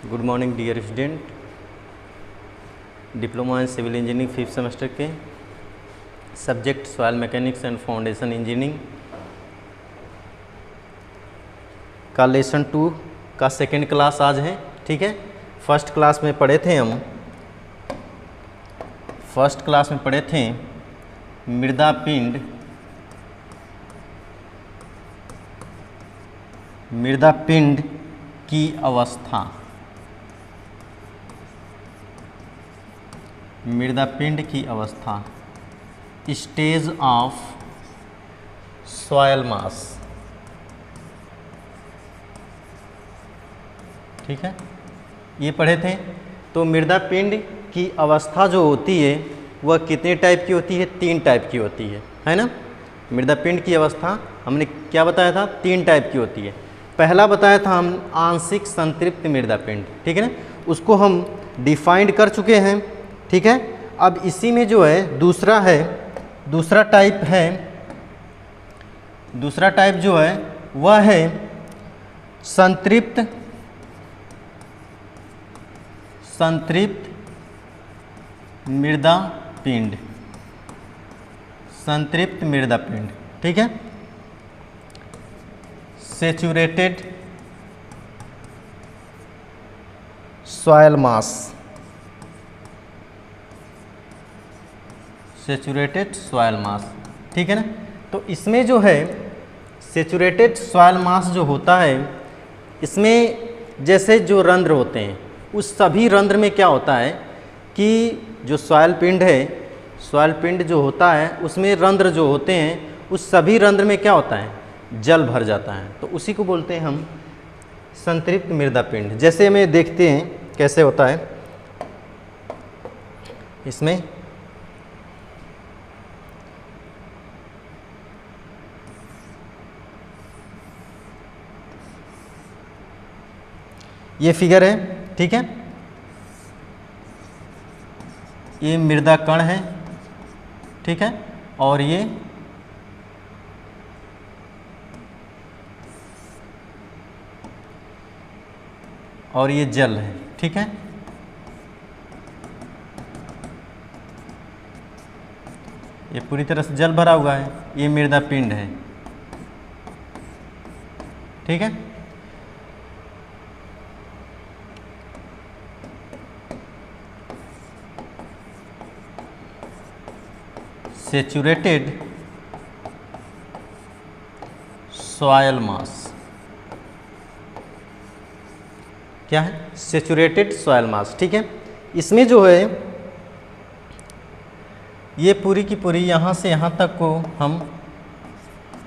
Good morning dear student, diploma in civil engineering 5th semester के subject soil mechanics and foundation engineering का lesson 2 का second class आज है। ठीक है, फर्स्ट क्लास में पढ़े थे हम मृदा पिंड की अवस्था, स्टेज ऑफ सॉयल मास। ठीक है, ये पढ़े थे। तो मृदा पिंड की अवस्था जो होती है वह कितने टाइप की होती है? 3 टाइप की होती है ना। मृदा पिंड की अवस्था हमने क्या बताया था? 3 टाइप की होती है। पहला बताया था हम आंशिक संतृप्त मृदा पिंड, ठीक है ना, उसको हम डिफाइंड कर चुके हैं। ठीक है, अब इसी में जो है दूसरा टाइप जो है वह है संतृप्त मृदा पिंड। ठीक है, सैचुरेटेड सॉयल मास, ठीक है ना। तो इसमें जो है सैचुरेटेड सॉयल मास जो होता है, इसमें जैसे जो रंध्र होते हैं उस सभी रंध्र में क्या होता है कि जो सॉयल पिंड जो होता है उसमें रंध्र जो होते हैं उस सभी रंध्र में क्या होता है? जल भर जाता है। तो उसी को बोलते हैं हम संतृप्त मृदा पिंड। जैसे हमें देखते हैं कैसे होता है। इसमें ये फिगर है, ठीक है, ये मृदा कण है, ठीक है, और ये जल है। ठीक है, ये पूरी तरह से जल भरा हुआ है, ये मृदा पिंड है। ठीक है, सैचुरेटेड सॉयल मास क्या है? सैचुरेटेड सॉयल मास। ठीक है, इसमें जो है ये पूरी की पूरी यहाँ से यहाँ तक को हम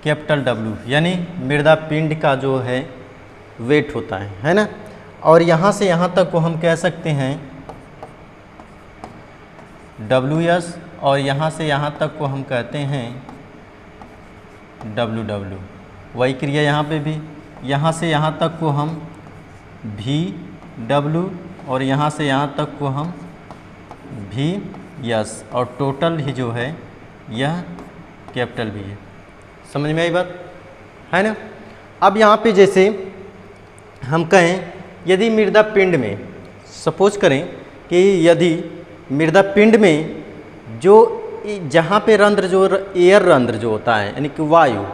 कैपिटल W यानी मृदा पिंड का जो है वेट होता है ना, और यहाँ से यहाँ तक को हम कह सकते हैं WS, और यहाँ से यहाँ तक को हम कहते हैं WW। वही क्रिया यहाँ पे भी, यहाँ से यहाँ तक को हम VW और यहाँ से यहाँ तक को हम VS, और टोटल ही जो है यह कैपिटल V है। समझ में आई बात है ना। अब यहाँ पे जैसे हम कहें यदि मृदा पिंड में सपोज करें कि यदि मृदा पिंड में जो जहाँ पे रंध्र जो एयर रंध्र जो होता है यानी कि वायु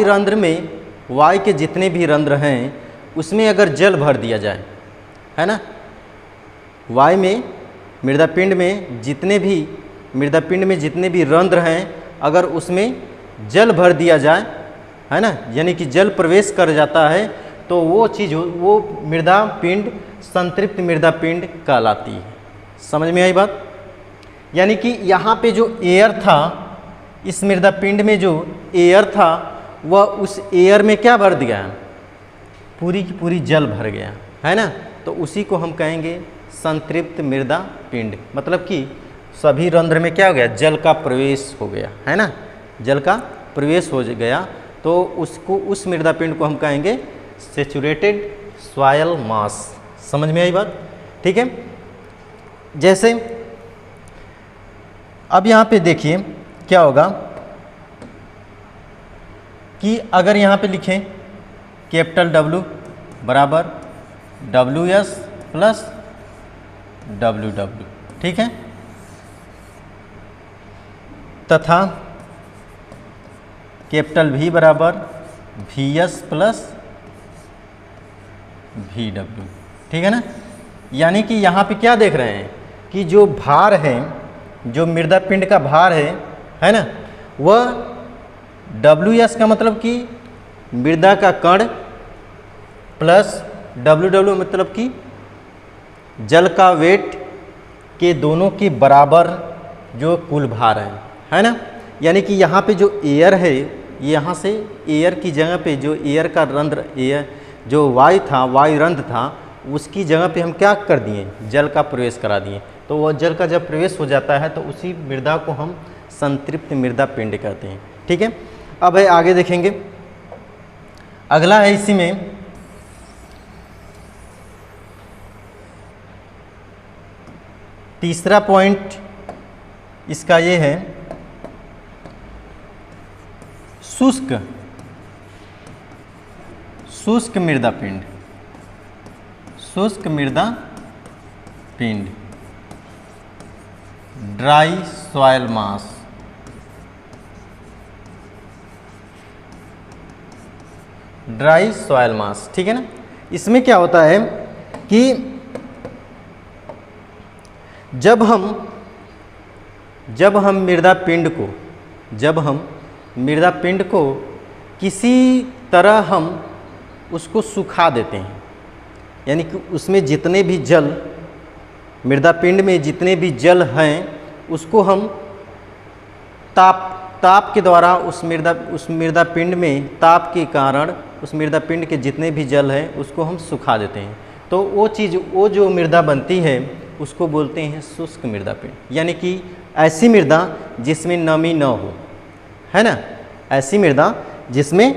रंध्र में वायु के जितने भी रंध्र हैं उसमें अगर जल भर दिया जाए, है ना, वायु में मृदा पिंड में जितने भी रंध्र हैं अगर उसमें जल भर दिया जाए, है ना, यानी कि जल प्रवेश कर जाता है, तो वो मृदा पिंड संतृप्त मृदा पिंड कहलाती है। समझ में आई बात? यानी कि यहाँ पे जो एयर था, इस मृदा पिंड में जो एयर था वह उस एयर में क्या भर दिया? पूरी की पूरी जल भर गया, है ना। तो उसी को हम कहेंगे संतृप्त मृदा पिंड। मतलब कि सभी रंध्र में क्या हो गया? जल का प्रवेश हो गया, है ना, जल का प्रवेश हो गया। तो उस मृदा पिंड को हम कहेंगे सैचुरेटेड सॉयल मास। समझ में आई बात? ठीक है, जैसे अब यहाँ पे देखिए क्या होगा कि अगर यहाँ पे लिखें कैपिटल W बराबर WS प्लस डब्ल्यू डब्ल्यू, ठीक है। तथा कैपिटल V बराबर VS प्लस VW, ठीक है ना। यानी कि यहाँ पे क्या देख रहे हैं कि जो भार है, जो मृदा पिंड का भार है ना, वह WS का मतलब कि मृदा का कण प्लस WW मतलब कि जल का वेट के दोनों के बराबर जो कुल भार है ना। यानी कि यहाँ पे जो एयर है, यहाँ से एयर की जगह पे जो एयर का रंध्र, एयर जो वायु था, वायु रंध्र था, उसकी जगह पे हम क्या कर दिए, जल का प्रवेश करा दिए। तो वह जल का जब प्रवेश हो जाता है तो उसी मृदा को हम संतृप्त मृदा पिंड कहते हैं, ठीक है। अब है आगे देखेंगे, अगला है इसी में तीसरा पॉइंट इसका ये है शुष्क मृदा पिंड, शुष्क मृदा पिंड, ड्राई सॉइल मास, ड्राई सॉइल मास, ठीक है ना। इसमें क्या होता है कि जब हम मृदा पिंड को किसी तरह हम उसको सुखा देते हैं, यानी कि उसमें जितने भी जल, मृदा पिंड में जितने भी जल हैं उसको हम ताप के द्वारा उस मृदा पिंड में ताप के कारण उस मृदा पिंड के जितने भी जल हैं उसको हम सुखा देते हैं। तो वो जो मृदा बनती है उसको बोलते हैं शुष्क मृदा पिंड, यानी कि ऐसी मृदा जिसमें नमी न हो, है ना। ऐसी मृदा जिसमें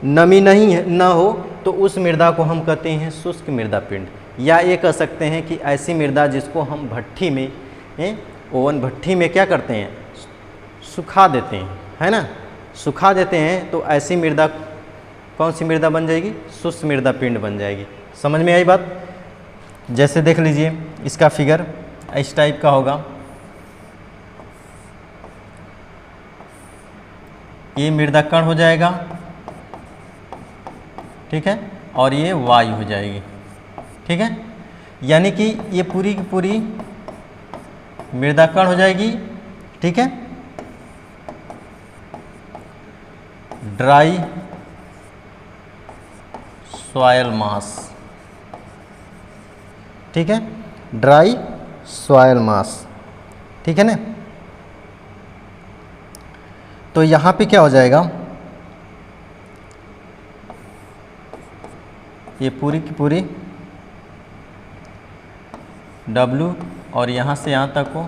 नमी न हो तो उस मृदा को हम कहते हैं शुष्क मृदा पिंड। या ये कह सकते हैं कि ऐसी मृदा जिसको हम भट्ठी में, ओवन भट्ठी में क्या करते हैं, सुखा देते हैं, है ना, सुखा देते हैं। तो ऐसी मृदा कौन सी मृदा बन जाएगी, शुष्क मृदा पिंड बन जाएगी। समझ में आई बात। जैसे देख लीजिए इसका फिगर इस टाइप का होगा, ये मृदा कण हो जाएगा, ठीक है, और ये वायु हो जाएगी, ठीक है। यानी कि ये पूरी की पूरी मृदा कण हो जाएगी, ठीक है। ड्राई सॉयल मास, ठीक है, ड्राई सॉयल मास, ठीक है ना। तो यहाँ पे क्या हो जाएगा, ये पूरी की पूरी W और यहाँ से यहाँ तक को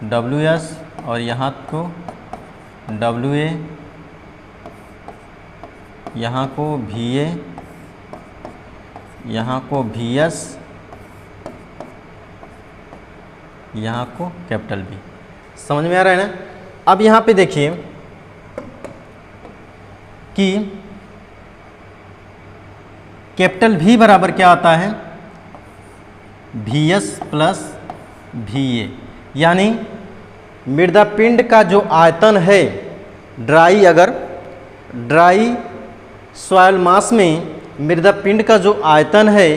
WS और यहाँ को WA, यहाँ को VA, यहाँ को VS, यहाँ को कैपिटल B। समझ में आ रहा है ना। अब यहाँ पे देखिए कि कैपिटल V बराबर क्या आता है, VS प्लस VA, यानी मृदा पिंड का जो आयतन है, ड्राई सॉइल मास में मृदा पिंड का जो आयतन है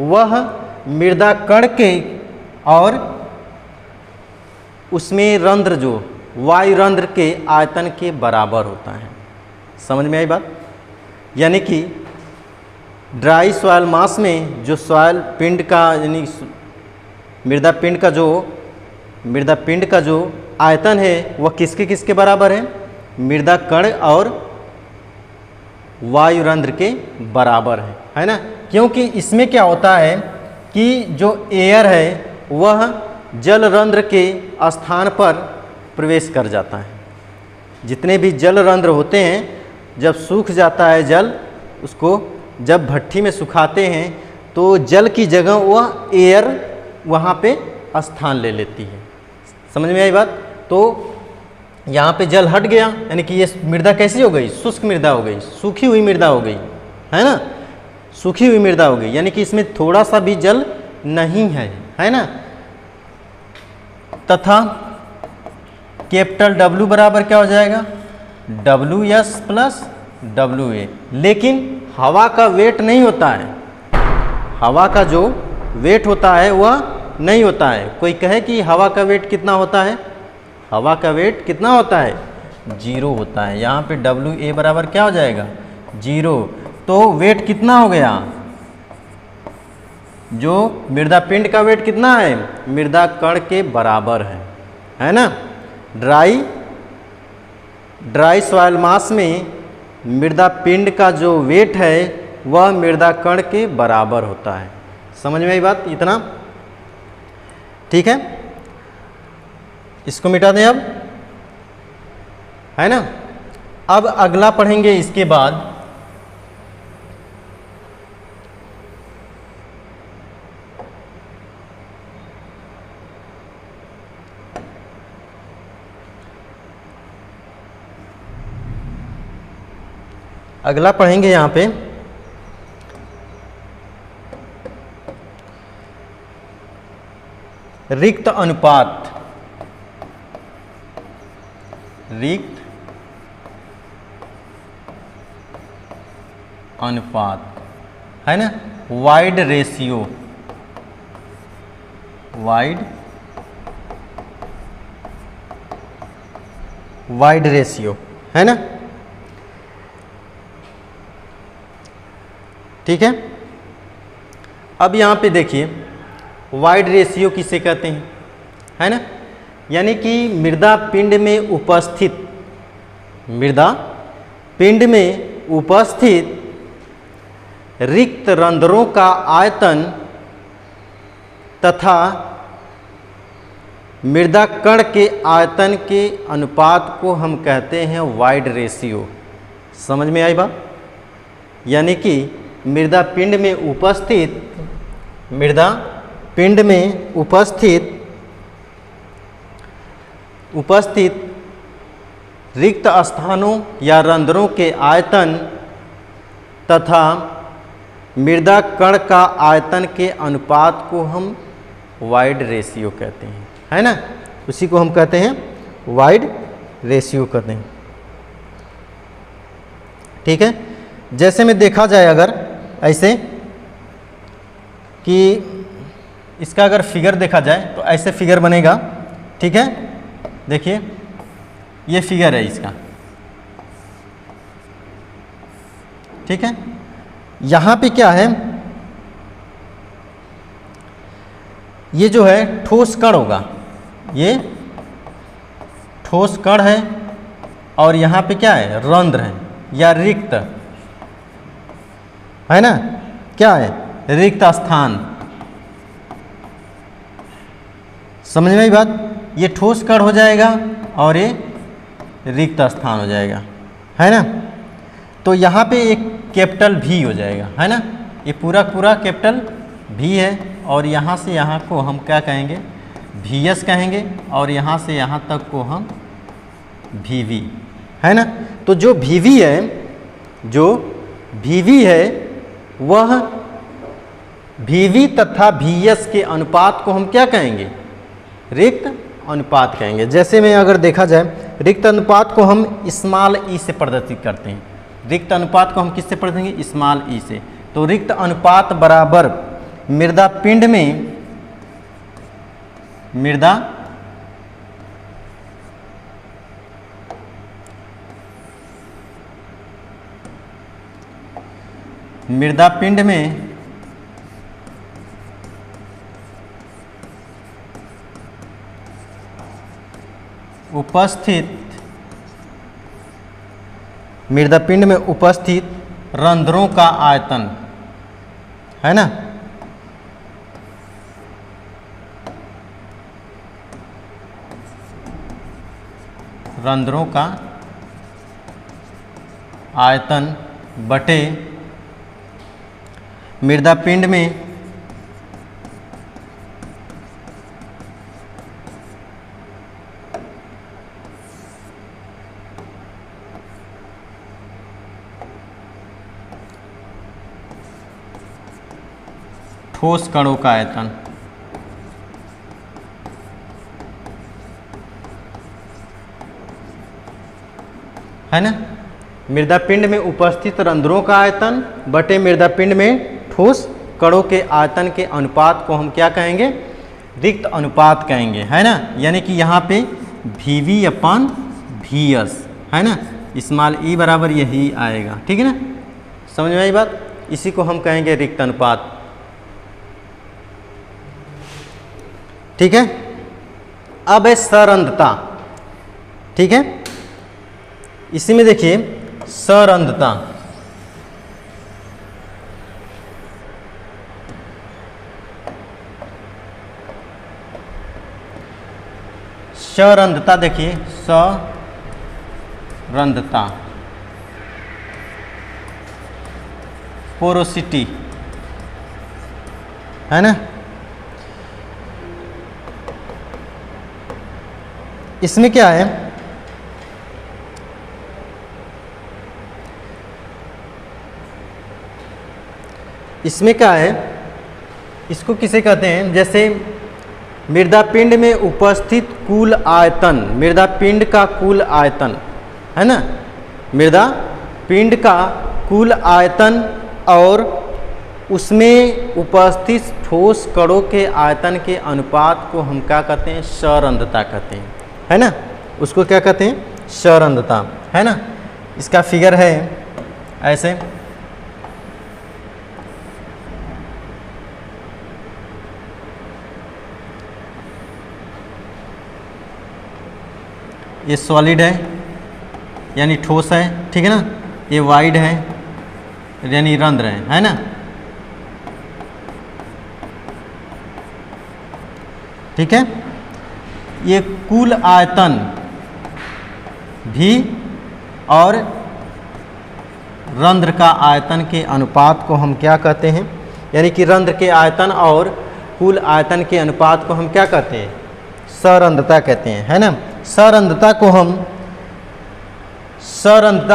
वह मृदा कण के और उसमें रंध्र जो वायु रंध्र के आयतन के बराबर होता है। समझ में आई बात। यानी कि ड्राई सॉइल मास में जो सॉइल पिंड का, यानी मृदा पिंड का जो आयतन है वह किसके बराबर है, मृदा कण और वायु रंध्र के बराबर है ना। क्योंकि इसमें क्या होता है कि जो एयर है वह जल रंध्र के स्थान पर प्रवेश कर जाता है। जितने भी जल रंध्र होते हैं, जब सूख जाता है जल, उसको जब भट्ठी में सुखाते हैं तो जल की जगह वह एयर वहाँ पे स्थान ले लेती है। समझ में आई बात। तो यहाँ पे जल हट गया, यानी कि ये मृदा कैसी हो गई, शुष्क मृदा हो गई, सूखी हुई मृदा हो गई, है ना। सूखी हुई मृदा होगी, यानी कि इसमें थोड़ा सा भी जल नहीं है ना। तथा कैपिटल W बराबर क्या हो जाएगा, WS प्लस WA। लेकिन हवा का वेट नहीं होता है, हवा का जो वेट होता है वह नहीं होता है। कोई कहे कि हवा का वेट कितना होता है, हवा का वेट कितना होता है, 0 होता है। यहाँ पे WA बराबर क्या हो जाएगा, 0। तो वेट कितना हो गया, जो मृदा पिंड का वेट कितना है, मृदा कण के बराबर है ना। ड्राई सॉइल मास में मृदा पिंड का जो वेट है वह मृदा कण के बराबर होता है। समझ में आई बात, इतना ठीक है। इसको मिटा दें अब, है ना। अब अगला पढ़ेंगे इसके बाद यहाँ पे रिक्त अनुपात, रिक्त अनुपात है ना, वाइड रेशियो, वाइड रेशियो है ना, ठीक है। अब यहाँ पे देखिए वाइड रेशियो किसे कहते हैं, है ना। यानी कि मृदा पिंड में उपस्थित रिक्त रंध्रों का आयतन तथा मृदा कण के आयतन के अनुपात को हम कहते हैं वाइड रेशियो। समझ में आई बात। यानी कि मृदा पिंड में उपस्थित रिक्त स्थानों या रंध्रों के आयतन तथा मृदा कण का आयतन के अनुपात को हम वाइड रेशियो कहते हैं, है ना। उसी को हम कहते हैं वाइड रेशियो कहते हैं, ठीक है। जैसे में देखा जाए अगर ऐसे कि इसका अगर फिगर देखा जाए तो ऐसे फिगर बनेगा, ठीक है। देखिए ये फिगर है इसका, ठीक है। यहाँ पे क्या है, ये जो है ठोस कण होगा, ये ठोस कण है और यहाँ पे क्या है, रंध्र है या रिक्त, है ना। क्या है, रिक्त स्थान। समझ में आई बात। ये ठोस कण हो जाएगा और ये रिक्त स्थान हो जाएगा, है ना। तो यहाँ पे एक कैपिटल भी हो जाएगा, है ना। ये पूरा कैपिटल भी है और यहाँ से यहाँ को हम क्या कहेंगे, VS कहेंगे और यहाँ से यहाँ तक को हम VV, है ना। तो जो VV है वह VV तथा VS के अनुपात को हम क्या कहेंगे, रिक्त अनुपात कहेंगे। जैसे में अगर देखा जाए रिक्त अनुपात को हम स्मॉल ई से प्रदर्शित करते हैं। रिक्त अनुपात को हम किससे प्रदर्शित, स्मॉल ई से। तो रिक्त अनुपात बराबर मृदा पिंड में उपस्थित रंध्रों का आयतन, है ना। रंध्रों का आयतन बटे मृदा पिंड में ठोस कणों का आयतन। है ना, मृदा पिंड में उपस्थित रंध्रों का आयतन बटे मृदा पिंड में ठोस कणों के आयतन के अनुपात को हम क्या कहेंगे, रिक्त अनुपात कहेंगे, है ना। यानी कि यहाँ पे VV/VS, है ना, स्मॉल e बराबर यही आएगा। ठीक है ना, समझ में आई बात। इसी को हम कहेंगे रिक्त अनुपात। ठीक है, अब है सरंध्रता। ठीक है, इसी में देखिए सरंध्रता। सरंध्रता देखिए, सरंध्रता, पोरोसिटी, है ना। इसमें क्या है, इसमें क्या है, इसको किसे कहते हैं, जैसे मृदा पिंड में उपस्थित कुल आयतन, मृदा पिंड का कुल आयतन, है ना, मृदा पिंड का कुल आयतन और उसमें उपस्थित ठोस कणों के आयतन के अनुपात को हम क्या कहते हैं, सरंध्रता कहते हैं, है ना। उसको क्या कहते हैं, सरंध्रता, है ना। इसका फिगर है ऐसे, ये सॉलिड है यानी ठोस है, ठीक है ना, ये वाइड है यानी रंध्र है ना। ठीक है, ये कुल आयतन भी और रंध्र का आयतन के अनुपात को हम क्या कहते हैं, यानी कि रंध्र के आयतन और कुल आयतन के अनुपात को हम क्या कहते हैं, सरंध्रता कहते हैं, है ना। सरंध्रता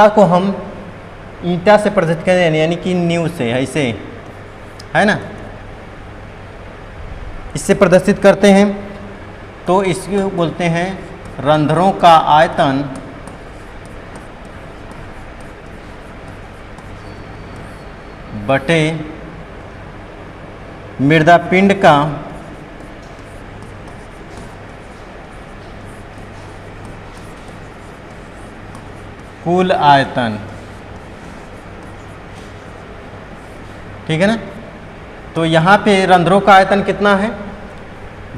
को हम ईंटा से प्रदर्शित करते हैं, यानी कि न्यू से, ऐसे, है ना, इससे प्रदर्शित करते हैं। तो इसको बोलते हैं रंध्रों का आयतन बटे मृदा पिंड का कुल आयतन। ठीक है ना, तो यहाँ पे रंध्रों का आयतन कितना है,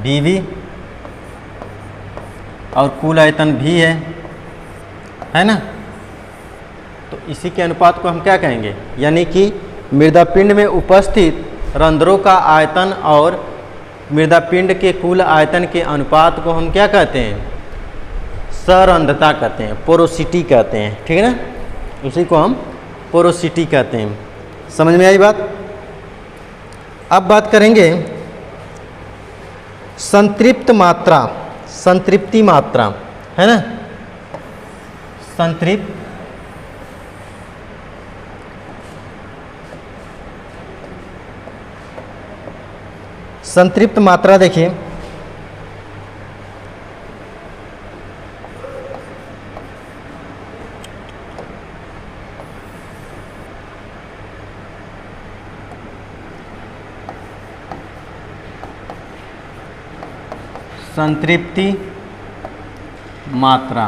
VV, और कुल आयतन भी है ना। तो इसी के अनुपात को हम क्या कहेंगे, यानी कि मृदा पिंड में उपस्थित रंध्रों का आयतन और मृदा पिंड के कुल आयतन के अनुपात को हम क्या कहते हैं, सरंध्रता कहते हैं, पोरोसिटी कहते हैं। ठीक है ना, उसी को हम पोरोसिटी कहते हैं। समझ में आई बात। अब बात करेंगे संतृप्त मात्रा, संतृप्ति मात्रा, है ना, संतृप्त मात्रा देखिए, संतृप्ति मात्रा,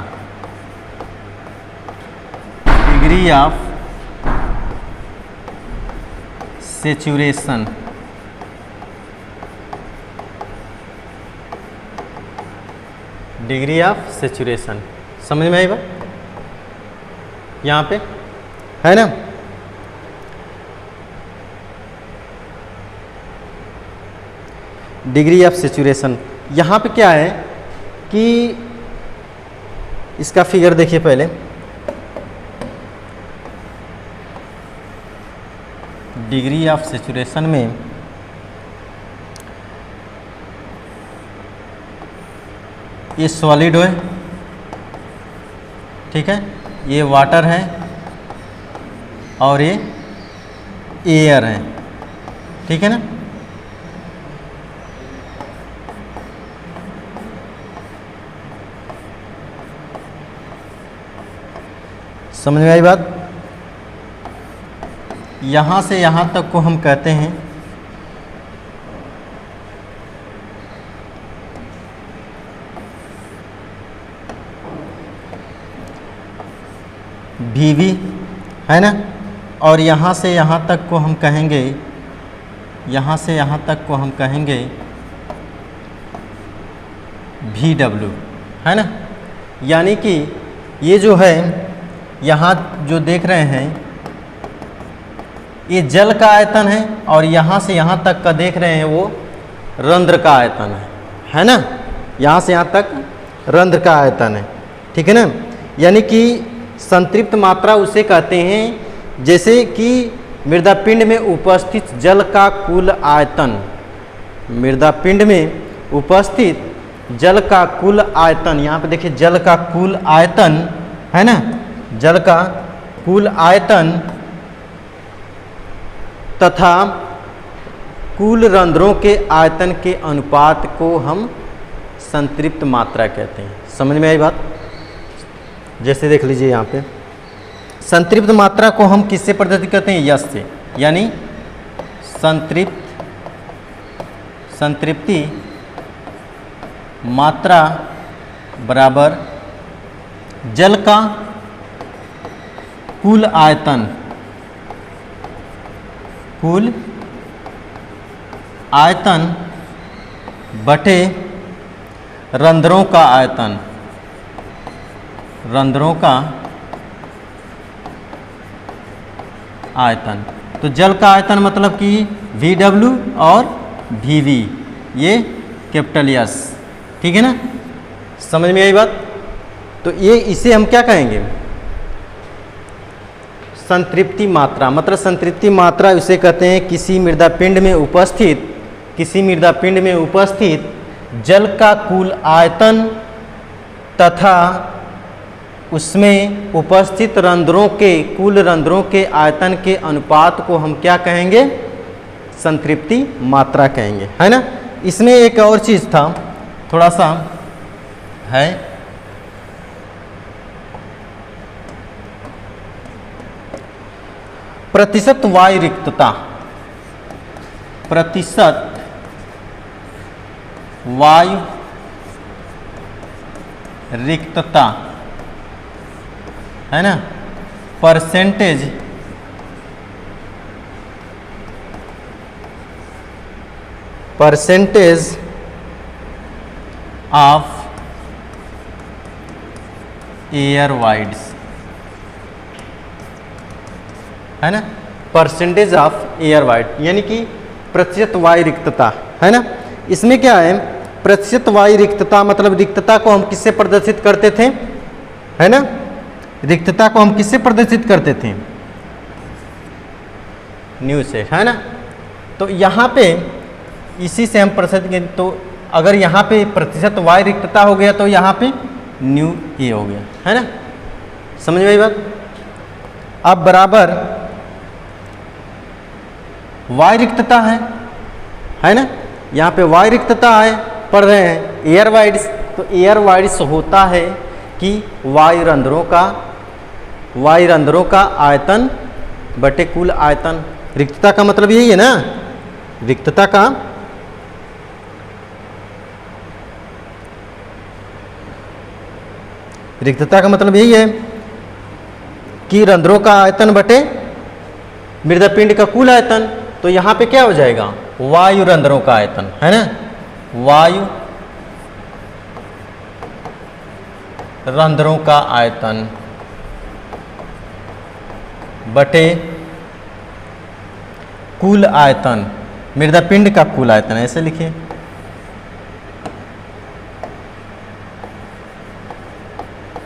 degree of saturation, degree of saturation. समझ में आई बात, यहाँ पे है ना। डिग्री ऑफ सेचुरेशन, यहाँ पे क्या है कि इसका फिगर देखिए पहले, डिग्री ऑफ सेचुरेशन में ये सॉलिड है, ठीक है, ये वाटर है और ये एयर है, ठीक है ना। समझ में आई बात? यहाँ से यहाँ तक को हम कहते हैं VV, है ना, और यहाँ से यहाँ तक को हम कहेंगे, यहाँ से यहाँ तक को हम कहेंगे VW, है ना। यानी कि ये जो है यहाँ जो देख रहे हैं ये जल का आयतन है, और यहाँ से यहाँ तक का देख रहे हैं वो रंध्र का आयतन है ना। यहाँ से यहाँ तक रंध्र का आयतन है, ठीक है ना। यानी कि संतृप्त मात्रा उसे कहते हैं जैसे कि मृदा पिंड में उपस्थित जल का कुल आयतन, मृदा पिंड में उपस्थित जल का कुल आयतन, यहाँ पे देखिए जल का कुल आयतन, है ना, जल का कुल आयतन तथा कुल रंध्रों के आयतन के अनुपात को हम संतृप्त मात्रा कहते हैं। समझ में आई बात? जैसे देख लीजिए यहाँ पे संतृप्त मात्रा को हम किससे प्रदर्शित करते हैं? यश से, यानी संतृप्ति मात्रा बराबर जल का कुल आयतन, कुल आयतन बटे रंध्रों का आयतन, रंध्रों का आयतन। तो जल का आयतन मतलब कि VW और VV, ये कैपिटल यस, ठीक है ना। समझ में आई बात? तो ये इसे हम क्या कहेंगे? संतृप्ति मात्रा, मतलब संतृप्ति मात्रा इसे कहते हैं किसी मृदा पिंड में उपस्थित, किसी मृदा पिंड में उपस्थित जल का कुल आयतन तथा उसमें उपस्थित रंध्रों के कुल रंध्रों के आयतन के अनुपात को हम क्या कहेंगे? संतृप्ति मात्रा कहेंगे, है ना। इसमें एक और चीज़ था, थोड़ा सा है, प्रतिशत वायु रिक्तता, प्रतिशत वायु रिक्तता, है ना, परसेंटेज ऑफ एयर वाइड्स, है ना, परसेंटेज ऑफ एयर वाइड, यानी कि प्रतिशत वायु रिक्तता, है ना। इसमें क्या है? प्रतिशत वायु रिक्तता मतलब रिक्तता को हम किससे प्रदर्शित करते थे, है ना, रिक्तता को हम किससे प्रदर्शित करते थे? न्यू से, है ना। तो यहाँ पे इसी से हम प्रदर्शित, तो अगर यहाँ पे प्रतिशत वायु रिक्तता हो गया तो यहाँ पे न्यू ए हो गया, है ना। समझ में आई बात? अब बराबर वायु रिक्तता है ना, यहाँ पे वायु रिक्तता है, पढ़ रहे हैं एयर वाइड्स, तो एयर वाइड्स होता है कि वायु रंध्रों का आयतन बटे कुल आयतन। रिक्तता का मतलब यही है ना, रिक्तता का मतलब यही है कि रंध्रों का आयतन बटे मृदा पिंड का कुल आयतन। तो यहाँ पे क्या हो जाएगा? वायु रंध्रों का आयतन, है ना, वायु रंध्रों का आयतन बटे कुल आयतन, मृदा पिंड का कुल आयतन, ऐसे लिखिए।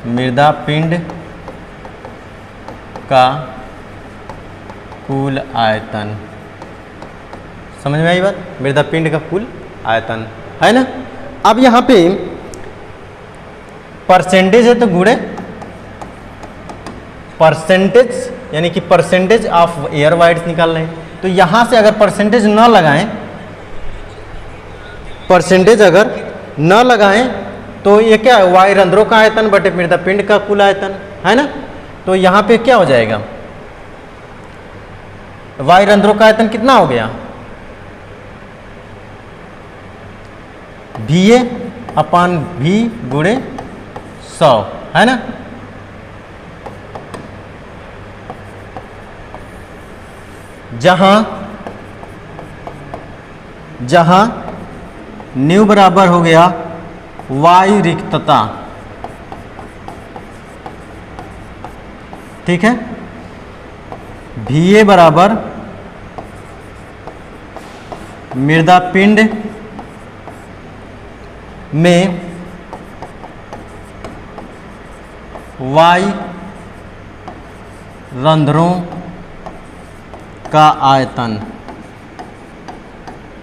मृदा पिंड का कुल आयतन, समझ में आई बात? मृदा पिंड का कुल आयतन, है ना। अब यहाँ पे परसेंटेज है तो गुणे परसेंटेज, यानी कि परसेंटेज ऑफ एयर वाइड्स निकाल रहे हैं। तो यहाँ से अगर परसेंटेज न लगाएं, परसेंटेज अगर न लगाएं तो ये क्या है? वायु रंध्रों का आयतन बटे मृदा पिंड का कुल आयतन, है ना। तो यहाँ पे क्या हो जाएगा, वायु रंध्रों का आयतन कितना हो गया, VA अपान V गुणे 100, है ना। जहां न्यू बराबर हो गया वायु रिक्तता, ठीक है, VA बराबर मृदा पिंड में वायु रंध्रों का आयतन,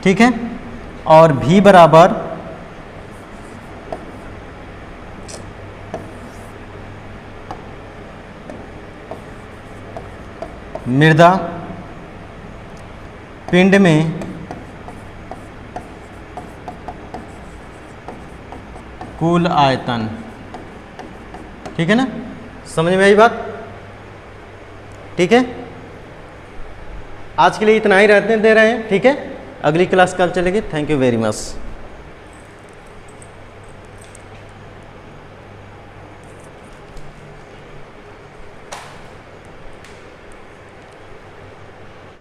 ठीक है, और V बराबर मृदा पिंड में कुल आयतन, ठीक है ना, समझ में आई बात, ठीक है। आज के लिए इतना ही रहने दे रहे हैं, ठीक है, अगली क्लास कल चलेगी। Thank you very much.